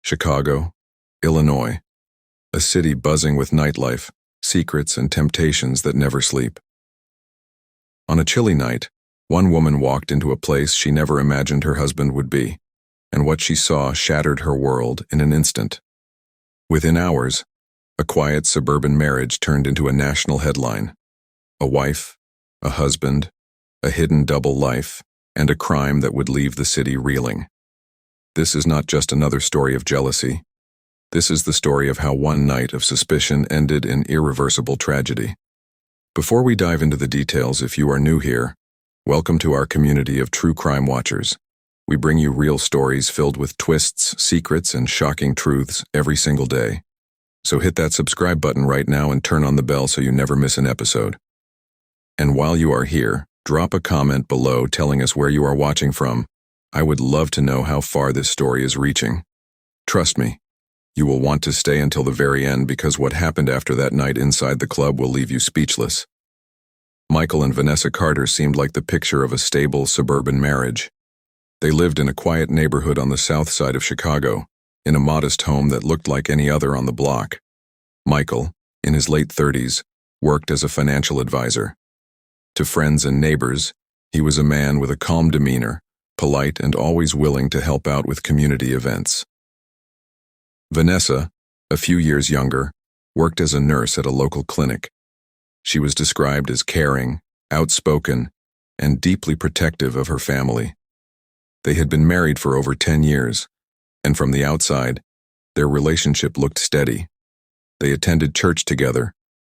Chicago, Illinois, a city buzzing with nightlife, secrets, and temptations that never sleep. On a chilly night, one woman walked into a place she never imagined her husband would be, and what she saw shattered her world in an instant. Within hours, a quiet suburban marriage turned into a national headline. A wife, a husband, a hidden double life, and a crime that would leave the city reeling. This is not just another story of jealousy. This is the story of how one night of suspicion ended in irreversible tragedy. Before we dive into the details, if you are new here, welcome to our community of true crime watchers. We bring you real stories filled with twists, secrets, and shocking truths every single day. So hit that subscribe button right now and turn on the bell so you never miss an episode. And while you are here, drop a comment below telling us where you are watching from. I would love to know how far this story is reaching. Trust me, you will want to stay until the very end because what happened after that night inside the club will leave you speechless. Michael and Vanessa Carter seemed like the picture of a stable suburban marriage. They lived in a quiet neighborhood on the south side of Chicago, in a modest home that looked like any other on the block. Michael, in his late 30s, worked as a financial advisor. To friends and neighbors, he was a man with a calm demeanor, polite and always willing to help out with community events. Vanessa, a few years younger, worked as a nurse at a local clinic. She was described as caring, outspoken, and deeply protective of her family. They had been married for over 10 years, and from the outside, their relationship looked steady. They attended church together,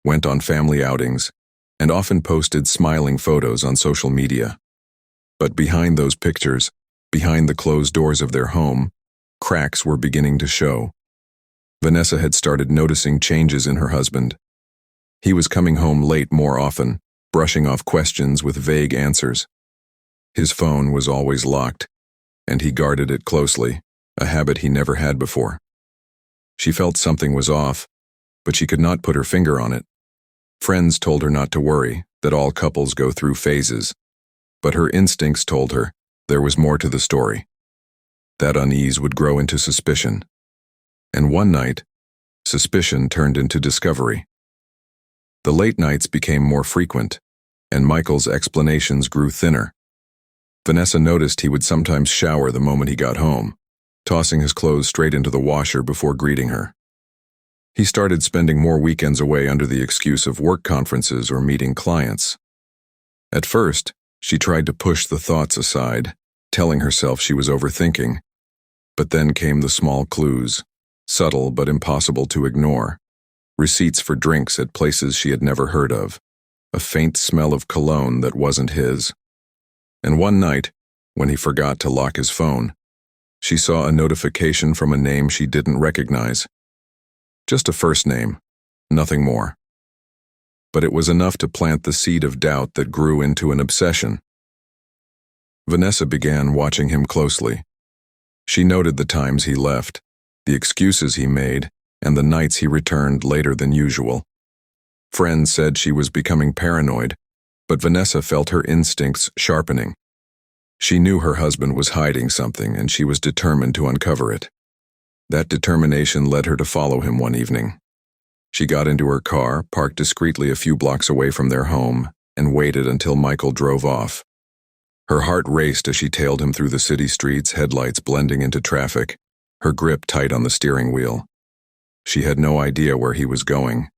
went on family outings, and often posted smiling photos on social media. But behind those pictures, behind the closed doors of their home, cracks were beginning to show. Vanessa had started noticing changes in her husband. He was coming home late more often, brushing off questions with vague answers. His phone was always locked, and he guarded it closely, a habit he never had before. She felt something was off, but she could not put her finger on it. Friends told her not to worry, that all couples go through phases, but her instincts told her there was more to the story. That unease would grow into suspicion. And one night, suspicion turned into discovery. The late nights became more frequent, and Michael's explanations grew thinner. Vanessa noticed he would sometimes shower the moment he got home, tossing his clothes straight into the washer before greeting her. He started spending more weekends away under the excuse of work conferences or meeting clients. At first, she tried to push the thoughts aside, telling herself she was overthinking. But then came the small clues, subtle but impossible to ignore. Receipts for drinks at places she had never heard of, a faint smell of cologne that wasn't his. And one night, when he forgot to lock his phone, she saw a notification from a name she didn't recognize. Just a first name, nothing more. But it was enough to plant the seed of doubt that grew into an obsession. Vanessa began watching him closely. She noted the times he left, the excuses he made, and the nights he returned later than usual. Friends said she was becoming paranoid, but Vanessa felt her instincts sharpening. She knew her husband was hiding something, and she was determined to uncover it. That determination led her to follow him one evening. She got into her car, parked discreetly a few blocks away from their home, and waited until Michael drove off. Her heart raced as she tailed him through the city streets, headlights blending into traffic, her grip tight on the steering wheel. She had no idea where he was going,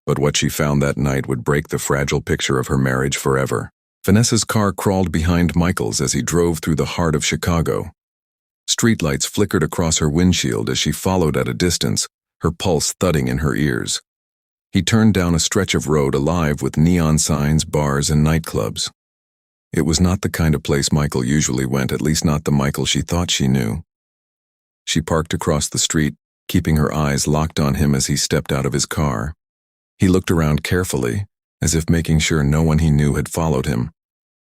but what she found that night would break the fragile picture of her marriage forever. Vanessa's car crawled behind Michael's as he drove through the heart of Chicago. Streetlights flickered across her windshield as she followed at a distance, her pulse thudding in her ears. He turned down a stretch of road alive with neon signs, bars, and nightclubs. It was not the kind of place Michael usually went, at least not the Michael she thought she knew. She parked across the street, keeping her eyes locked on him as he stepped out of his car. He looked around carefully, as if making sure no one he knew had followed him,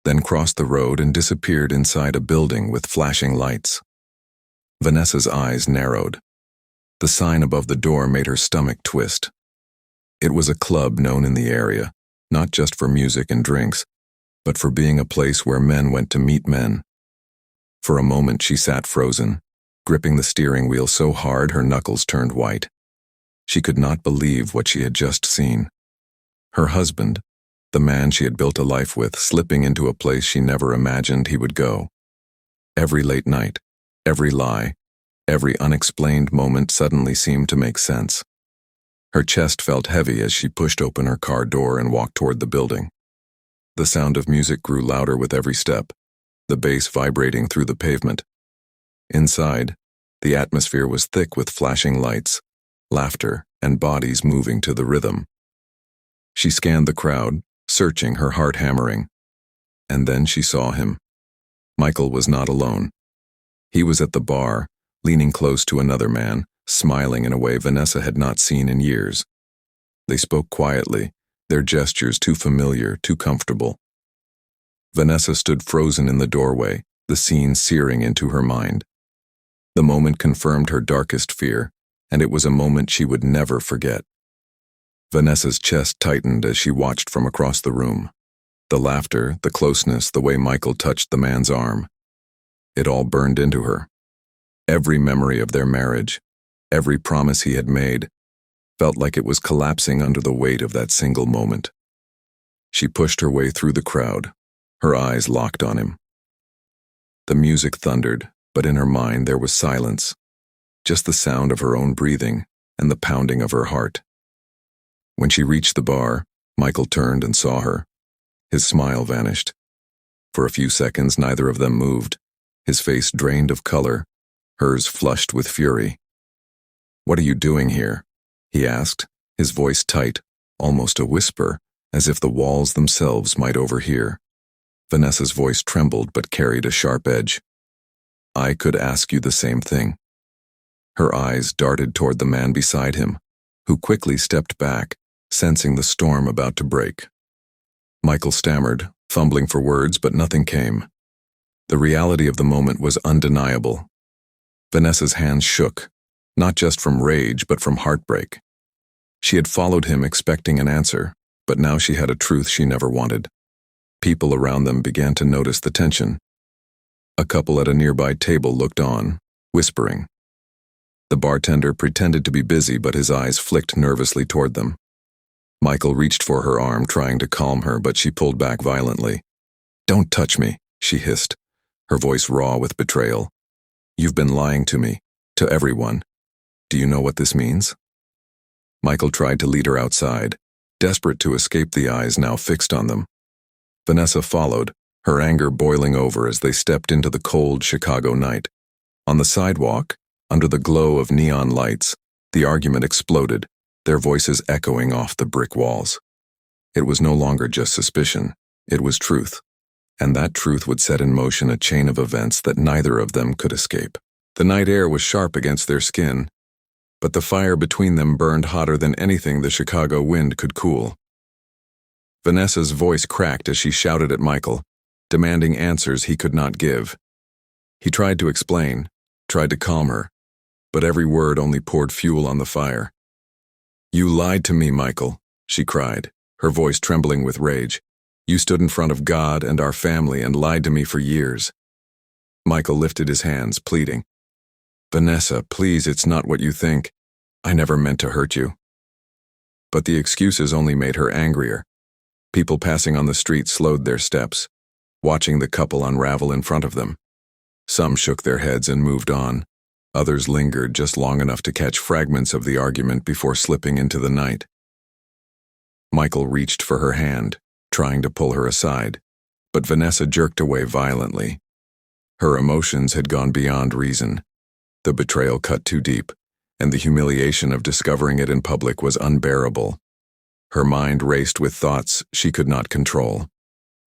then crossed the road and disappeared inside a building with flashing lights. Vanessa's eyes narrowed. The sign above the door made her stomach twist. It was a club known in the area, not just for music and drinks, but for being a place where men went to meet men. For a moment she sat frozen, gripping the steering wheel so hard her knuckles turned white. She could not believe what she had just seen. Her husband, the man she had built a life with, slipping into a place she never imagined he would go. Every late night, every lie, every unexplained moment suddenly seemed to make sense. Her chest felt heavy as she pushed open her car door and walked toward the building. The sound of music grew louder with every step, the bass vibrating through the pavement. Inside, the atmosphere was thick with flashing lights, laughter, and bodies moving to the rhythm. She scanned the crowd, searching, her heart hammering. And then she saw him. Michael was not alone. He was at the bar, leaning close to another man, smiling in a way Vanessa had not seen in years. They spoke quietly, their gestures too familiar, too comfortable. Vanessa stood frozen in the doorway, the scene searing into her mind. The moment confirmed her darkest fear, and it was a moment she would never forget. Vanessa's chest tightened as she watched from across the room. The laughter, the closeness, the way Michael touched the man's arm. It all burned into her. Every memory of their marriage, every promise he had made, felt like it was collapsing under the weight of that single moment. She pushed her way through the crowd, her eyes locked on him. The music thundered, but in her mind there was silence, just the sound of her own breathing and the pounding of her heart. When she reached the bar, Michael turned and saw her. His smile vanished. For a few seconds, neither of them moved, his face drained of color, hers flushed with fury. "What are you doing here?" he asked, his voice tight, almost a whisper, as if the walls themselves might overhear. Vanessa's voice trembled but carried a sharp edge. "I could ask you the same thing." Her eyes darted toward the man beside him, who quickly stepped back, sensing the storm about to break. Michael stammered, fumbling for words, but nothing came. The reality of the moment was undeniable. Vanessa's hands shook, not just from rage but from heartbreak. She had followed him expecting an answer, but now she had a truth she never wanted. People around them began to notice the tension. A couple at a nearby table looked on, whispering. The bartender pretended to be busy, but his eyes flicked nervously toward them. Michael reached for her arm, trying to calm her, but she pulled back violently. "Don't touch me," she hissed, her voice raw with betrayal. "You've been lying to me, to everyone. Do you know what this means?" Michael tried to lead her outside, desperate to escape the eyes now fixed on them. Vanessa followed, her anger boiling over as they stepped into the cold Chicago night. On the sidewalk, under the glow of neon lights, the argument exploded, their voices echoing off the brick walls. It was no longer just suspicion, it was truth, and that truth would set in motion a chain of events that neither of them could escape. The night air was sharp against their skin, but the fire between them burned hotter than anything the Chicago wind could cool. Vanessa's voice cracked as she shouted at Michael, demanding answers he could not give. He tried to explain, tried to calm her, but every word only poured fuel on the fire. "You lied to me, Michael," she cried, her voice trembling with rage. "You stood in front of God and our family and lied to me for years." Michael lifted his hands, pleading. "Vanessa, please, it's not what you think. I never meant to hurt you." But the excuses only made her angrier. People passing on the street slowed their steps, watching the couple unravel in front of them. Some shook their heads and moved on. Others lingered just long enough to catch fragments of the argument before slipping into the night. Michael reached for her hand, trying to pull her aside, but Vanessa jerked away violently. Her emotions had gone beyond reason. The betrayal cut too deep, and the humiliation of discovering it in public was unbearable. Her mind raced with thoughts she could not control.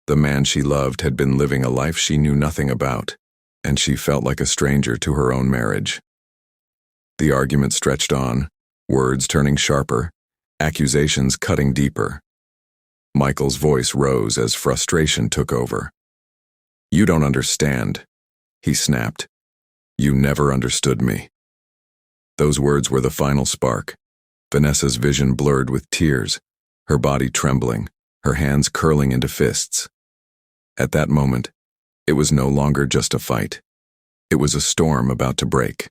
The man she loved had been living a life she knew nothing about, and she felt like a stranger to her own marriage. The argument stretched on, words turning sharper, accusations cutting deeper. Michael's voice rose as frustration took over. "You don't understand," he snapped. "You never understood me." Those words were the final spark. Vanessa's vision blurred with tears, her body trembling, her hands curling into fists. At that moment, it was no longer just a fight. It was a storm about to break.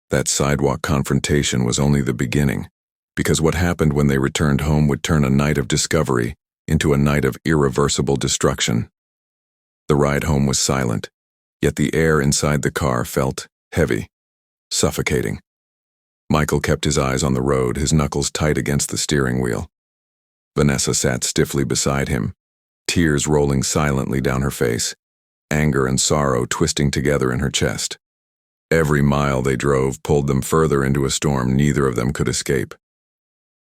That sidewalk confrontation was only the beginning, because what happened when they returned home would turn a night of discovery into a night of irreversible destruction. The ride home was silent, yet the air inside the car felt heavy, suffocating. Michael kept his eyes on the road, his knuckles tight against the steering wheel. Vanessa sat stiffly beside him, tears rolling silently down her face, anger and sorrow twisting together in her chest. Every mile they drove pulled them further into a storm neither of them could escape.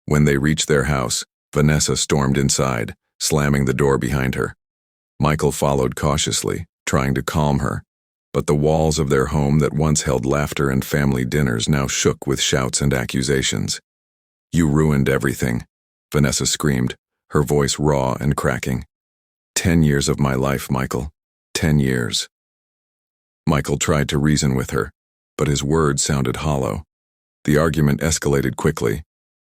When they reached their house, Vanessa stormed inside, slamming the door behind her. Michael followed cautiously, trying to calm her, but the walls of their home that once held laughter and family dinners now shook with shouts and accusations. "You ruined everything," Vanessa screamed, her voice raw and cracking. 10 years of my life, Michael. 10 years. Michael tried to reason with her, but his words sounded hollow. The argument escalated quickly,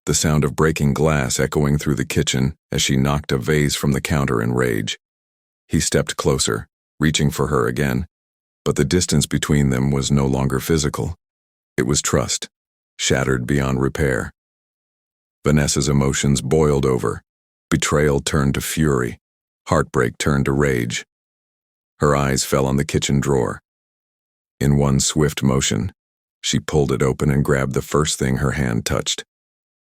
the sound of breaking glass echoing through the kitchen as she knocked a vase from the counter in rage. He stepped closer, reaching for her again, but the distance between them was no longer physical. It was trust, shattered beyond repair. Vanessa's emotions boiled over. Betrayal turned to fury. Heartbreak turned to rage. Her eyes fell on the kitchen drawer. In one swift motion, she pulled it open and grabbed the first thing her hand touched.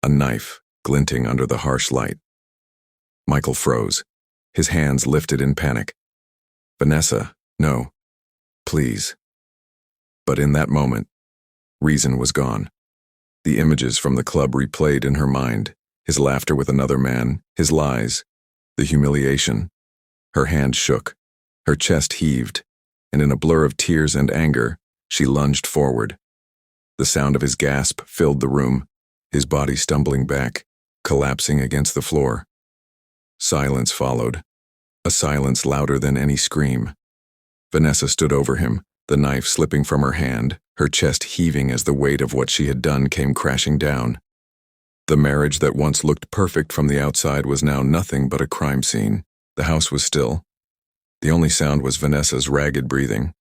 A knife, glinting under the harsh light. Michael froze, his hands lifted in panic. "Vanessa, no. Please." But in that moment, reason was gone. The images from the club replayed in her mind, his laughter with another man, his lies, the humiliation. Her hand shook, her chest heaved, and in a blur of tears and anger, she lunged forward. The sound of his gasp filled the room, his body stumbling back, collapsing against the floor. Silence followed, a silence louder than any scream. Vanessa stood over him, the knife slipping from her hand, her chest heaving as the weight of what she had done came crashing down. The marriage that once looked perfect from the outside was now nothing but a crime scene. The house was still. The only sound was Vanessa's ragged breathing.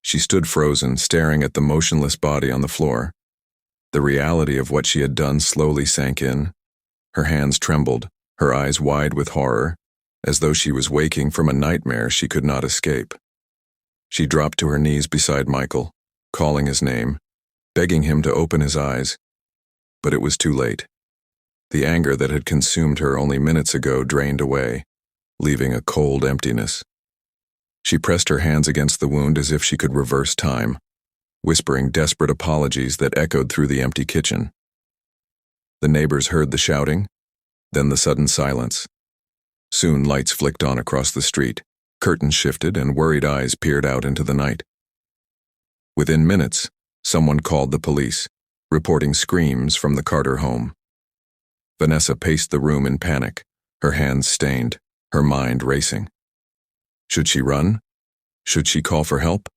She stood frozen, staring at the motionless body on the floor. The reality of what she had done slowly sank in. Her hands trembled, her eyes wide with horror, as though she was waking from a nightmare she could not escape. She dropped to her knees beside Michael, calling his name, begging him to open his eyes. But it was too late. The anger that had consumed her only minutes ago drained away, leaving a cold emptiness. She pressed her hands against the wound as if she could reverse time, whispering desperate apologies that echoed through the empty kitchen. The neighbors heard the shouting, then the sudden silence. Soon lights flicked on across the street, curtains shifted, and worried eyes peered out into the night. Within minutes, someone called the police, reporting screams from the Carter home. Vanessa paced the room in panic, her hands stained, her mind racing. Should she run? Should she call for help?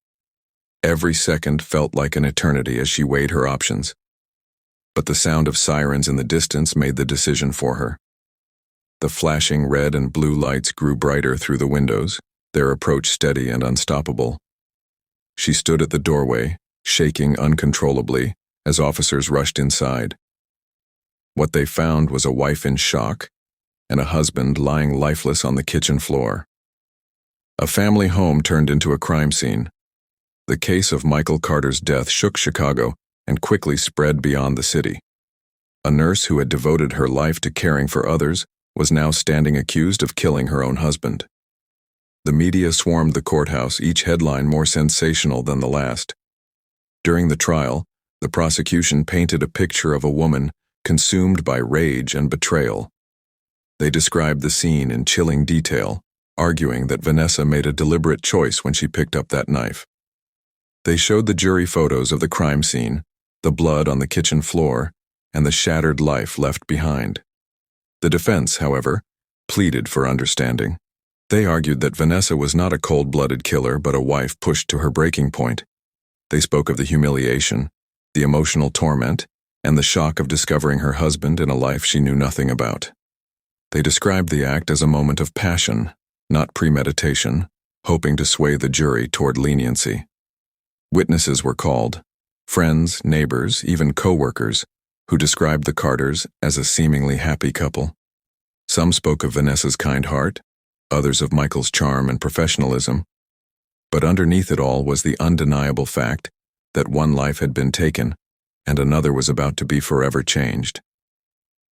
Every second felt like an eternity as she weighed her options. But the sound of sirens in the distance made the decision for her. The flashing red and blue lights grew brighter through the windows, their approach steady and unstoppable. She stood at the doorway, shaking uncontrollably, as officers rushed inside. What they found was a wife in shock and a husband lying lifeless on the kitchen floor. A family home turned into a crime scene. The case of Michael Carter's death shook Chicago and quickly spread beyond the city. A nurse who had devoted her life to caring for others was now standing accused of killing her own husband. The media swarmed the courthouse, each headline more sensational than the last. During the trial, the prosecution painted a picture of a woman consumed by rage and betrayal. They described the scene in chilling detail, arguing that Vanessa made a deliberate choice when she picked up that knife. They showed the jury photos of the crime scene, the blood on the kitchen floor, and the shattered life left behind. The defense, however, pleaded for understanding. They argued that Vanessa was not a cold-blooded killer but a wife pushed to her breaking point. They spoke of the humiliation, the emotional torment, and the shock of discovering her husband in a life she knew nothing about. They described the act as a moment of passion, not premeditation, hoping to sway the jury toward leniency. Witnesses were called, friends, neighbors, even co-workers, who described the Carters as a seemingly happy couple. Some spoke of Vanessa's kind heart, others of Michael's charm and professionalism. But underneath it all was the undeniable fact that one life had been taken and another was about to be forever changed.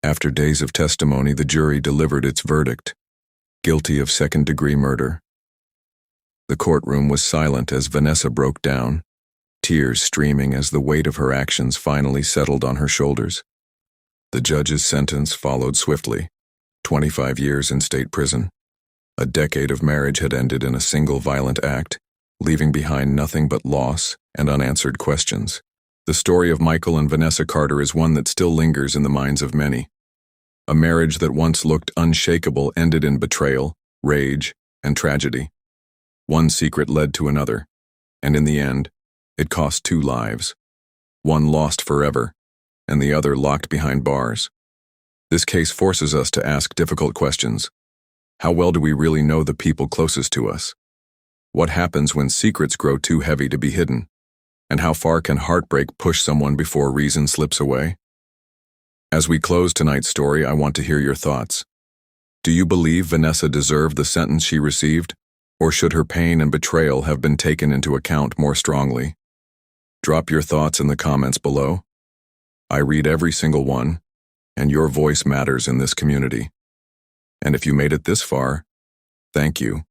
After days of testimony, the jury delivered its verdict, guilty of second-degree murder. The courtroom was silent as Vanessa broke down, tears streaming as the weight of her actions finally settled on her shoulders. The judge's sentence followed swiftly, 25 years in state prison. A decade of marriage had ended in a single violent act, leaving behind nothing but loss and unanswered questions. The story of Michael and Vanessa Carter is one that still lingers in the minds of many. A marriage that once looked unshakable ended in betrayal, rage, and tragedy. One secret led to another, and in the end, it cost 2 lives. One lost forever, and the other locked behind bars. This case forces us to ask difficult questions. How well do we really know the people closest to us? What happens when secrets grow too heavy to be hidden? And how far can heartbreak push someone before reason slips away? As we close tonight's story, I want to hear your thoughts. Do you believe Vanessa deserved the sentence she received, or should her pain and betrayal have been taken into account more strongly? Drop your thoughts in the comments below. I read every single one, and your voice matters in this community. And if you made it this far, thank you.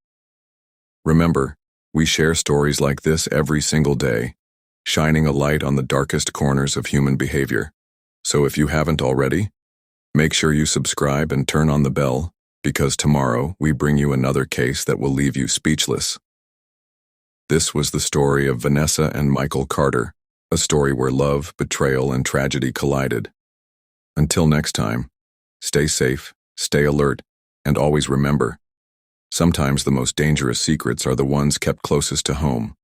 Remember, we share stories like this every single day, shining a light on the darkest corners of human behavior. So if you haven't already, make sure you subscribe and turn on the bell, because tomorrow we bring you another case that will leave you speechless. This was the story of Vanessa and Michael Carter, a story where love, betrayal, and tragedy collided. Until next time, stay safe, stay alert, and always remember, sometimes the most dangerous secrets are the ones kept closest to home.